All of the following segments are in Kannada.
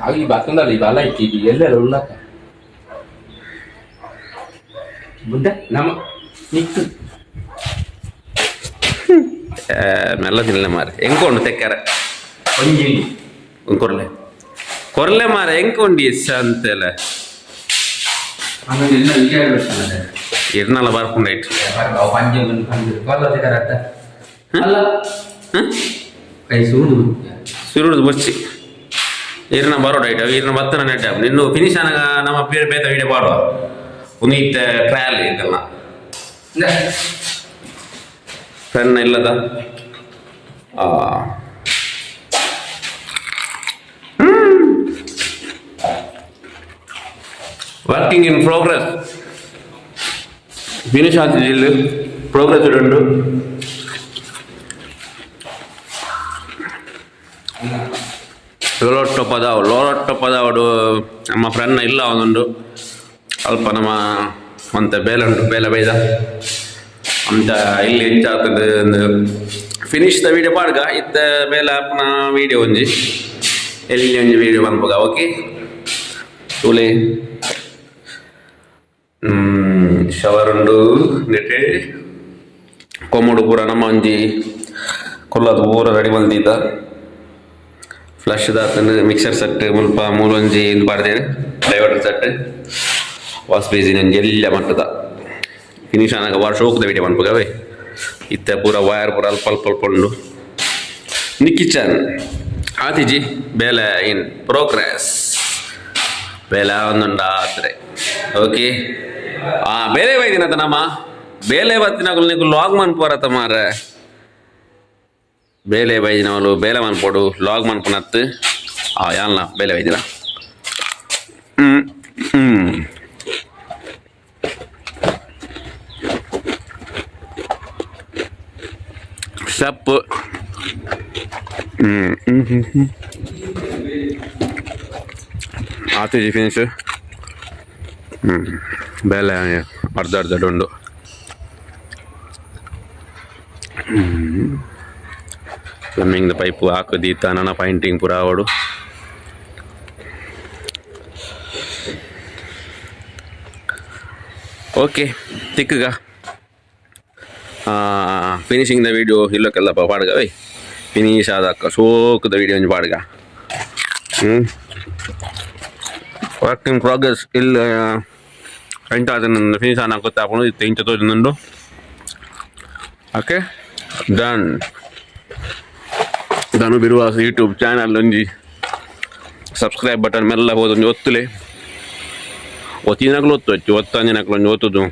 ಆಗಿ ಬಾತುಂದಲ್ಲ ಈ ಬಾಲ ಇಟ್ಟಿದ್ದಿ ಎಲ್ಲೆಲ್ಲ ಉಳ್ಳಾಕ ಬುದ್ಧ ನಮ್ಮ ನಿಕ್ಕು ಮೆಲ್ಲ ತಿನ್ನಲೆ ಮಾರೆ ಹೆಂಕೊಂಡು ತೆಕ್ಕಾರ ಒಂಜಿ ಕೊರ್ಲೆ ಕೊರ್ಲೆ ಮಾರೆ ಹೆಂಕೊಂಡಿ ಅಂತೆಲ್ಲ ಆಮೇಲೆ ಎಲ್ಲ ವಿಚಾರ ಬರ್ತಾನೆ ಇರ್ನಲ್ಲ ಬರ್ಕೊಂಡಾಯ್ತು ಪಂಜೆ ಕೊಲ್ಲದೆ ಕರೆಕ್ಟ ಅಲ್ಲ ಕೈ ಸುರುಡು ಸುರುಡು ಬರ್ಚಿ ಇರ್ನ ಬರೋಡಾಯ್ತು ಇರ್ನ ಬತ್ತನ ನೆಟ್ಟ ನಿನ್ನು ಫಿನಿಶ್ ಆನಾಗ ನಮ್ಮ ಬೇರೆ ಬೇತ ವಿಡಿಯೋ ಮಾಡುವ ಪುನೀತ್ ಟ್ರಯಲ್ ಇದೆಲ್ಲ ಪೆನ್ ಇಲ್ಲದ ವರ್ಕಿಂಗ್ ಇನ್ ಪ್ರೋಗ್ರೆಸ್ ಫಿನಿಶ್ ಆಗ್ತಿದ್ದಿಲ್ಲ ಪ್ರೋಗ್ರೆಸ್ ಉಂಟು ಲೋರೊಟ್ಟು ಪದಾವಡು ನಮ್ಮ ಫ್ರೆಂಡ್ನ ಇಲ್ಲ ಒಂದುಂಡು ಅಲ್ಪ ನಮ್ಮ ಅಂತ ಬೇಲೆ ಉಂಟು ಬೇಲೆ ಬೈದ ಅಂತ ಇಲ್ಲಿ ಹೆಚ್ಚಾಗ್ತದೆ ಒಂದು ಫಿನಿಶ್ ದ ವಿಡಿಯೋ ಪಾಡ್ಗ ಇತ್ತ ಬೇಲೆ ಅಪ್ಪನ ವಿಡಿಯೋ ಒಂಜಿ ಎಲ್ಲಿ ಒಂಜಿ ವಿಡಿಯೋ ಬಂದ್ಬೋಗ ಓಕೆ ತೂಲೆ ಶವರ್ ಉಂಡು ನೆಟ್ಟೆ ಕೊಮ್ಮಡು ಪೂರ ನಮ್ಮ ಒಂಜಿ ಕೊಲ್ಲದು ಪೂರ ರೆಡಿ ಬಂದಿದ್ದ ಫ್ಲಶ್ ದಾತಂದು ಮಿಕ್ಸರ್ ಸೆಟ್ ಮುಲ್ಪ ಮೂಲೊಂಜಿ ಇದು ಪಾಡ್ದೇನೆ ಡೈವರ್ಟರ್ ಸೆಟ್ ವಾಶ್ ಬೇಸಿನ್ ಒಂಜಿ ಎಲ್ಲ ಮಟ್ಟದ ಫಿನಿಶ್ ಆನಾಗ ವಾರ ಶೋಕದ ವಿಡಿಯೋ ಬಂದ್ಬೋಗವೇ ಇತ್ತ ಪೂರ ವಯರ್ ಪೂರ ಅಲ್ಪ ಅಲ್ಪ ಅಲ್ಪ ಉಂಡು ನಿ ಕಿಚನ್ ಆತಿಜಿ ಬೇಲೆ ಇನ್ ಪ್ರೋಗ್ರೆಸ್ ಬೇಲೆ ಒಂದುಂಡ ಆತ್ರೆ ಓಕೆ ಬೇಲೆ ಬೈದಿನತ ನಮ್ಮ ಬೇಲೆ ಬತ್ತಿನಾಗಲು ನೀವು ಲಾಗ್ ಮನ್ಪೋರತ ಮಾರ ಬೇಲೆ ಬೈದಿನವಲು ಬೇಲೆ ಮನ್ಪೋಡು ಲಾಗ್ ಮನ್ಪುನತ್ತು ಯಾಲ್ನ ಬೇಲೆ ಬೈದಿನ ಸಪ್ಪು ಆತಿಜಿ ಫಿನಿಶ್ ಬೇಲೆ ಅರ್ಧ ಅರ್ಧ ಡೊಂಡು ಸ್ವಿಮ್ಮಿಂಗ್ ಪೈಪು ಹಾಕದೀತ ನನ್ನ ಪೈಂಟಿಂಗ್ ಪೂರ ಆವಡು ಓಕೆ ತಿಕ್ಕಗ ಫಿನಿಶಿಂಗ್ ದ ವಿಡಿಯೋ ಇಲ್ಲಕ್ಕೆಲ್ಲಪ್ಪ ಪಾಡ್ಗ ವೈ ಫಿನಿಶ್ ಆದಕ್ಕ ಸೋಕದ ವಿಡಿಯೋ ಒಂಜಿ ಪಾಡ್ಗ ವರ್ಕ್ ಇನ್ ಪ್ರೋಗ್ರೆಸ್ ಇಲ್ಲ ಎಂಟು ಅದನ್ನು ಫಿನಿಶ್ ಆನ ಗೊತ್ತಾಕೊಂಡು ಇತ್ತು ಇಂಚ ತೋರಿಸುಂಡು okay done Dhanu Biruvasa YouTube channel ಒಂಜಿ ಸಬ್ಸ್ಕ್ರೈಬ್ ಬಟನ್ ಮೆಲ್ಲ ಹೋದೊಂದು ಒತ್ತುಲೆ ಒತ್ತಿನಕ್ಲು ಒತ್ತು ಒತ್ತಂಜಿನಕ್ಲು ಒಂಜಿ ಒತ್ತುದು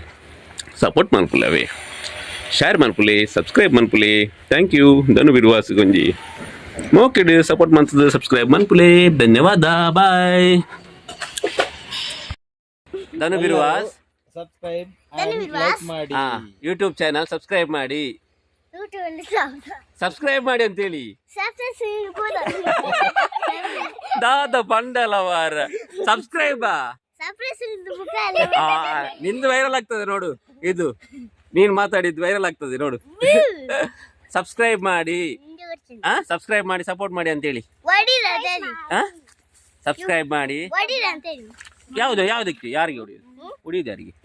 ಸಪೋರ್ಟ್ ಮನ್ಪುಲೆ ಅವೇ ಶೇರ್ ಮನ್ಪುಲೆ ಸಬ್ಸ್ಕ್ರೈಬ್ ಮನ್ಪುಲೆ ಥ್ಯಾಂಕ್ ಯು ಧನು ಬಿರುವಾಸ ಗೊಂಜಿ ಓಕೆ ಸಪೋರ್ಟ್ ಮನ್ಸದು ಸಬ್ಸ್ಕ್ರೈಬ್ ಮನ್ಪುಲೆ ಧನ್ಯವಾದ bye Dhanu Biruvas subscribe like ಮಾಡಿ ಯೂಟ್ಯೂಬ್ ಚಾನಲ್ ಸಬ್ಸ್ಕ್ರೈಬ್ ಮಾಡಿ ಸಬ್ಸ್ಕ್ರೈಬ್ ಮಾಡಿ ಅಂತೇಳಿ ದಾದ ಪಂಡಲವಾರ ಸಬ್ಸ್ಕ್ರೈಬಾ ನಿಂದು ವೈರಲ್ ಆಗ್ತದೆ ನೋಡು ಇದು ನೀನ್ ಮಾತಾಡಿದ್ದು ವೈರಲ್ ಆಗ್ತದೆ ನೋಡು ಸಬ್ಸ್ಕ್ರೈಬ್ ಮಾಡಿ ಸಬ್ಸ್ಕ್ರೈಬ್ ಮಾಡಿ ಸಪೋರ್ಟ್ ಮಾಡಿ ಅಂತೇಳಿ ಸಬ್ಸ್ಕ್ರೈಬ್ ಮಾಡಿ ಯಾವ್ದು ಯಾವ್ದಕ್ಕೆ ಯಾರಿಗೆ ಹೊಡಿಯೋದು ಯಾರಿಗೆ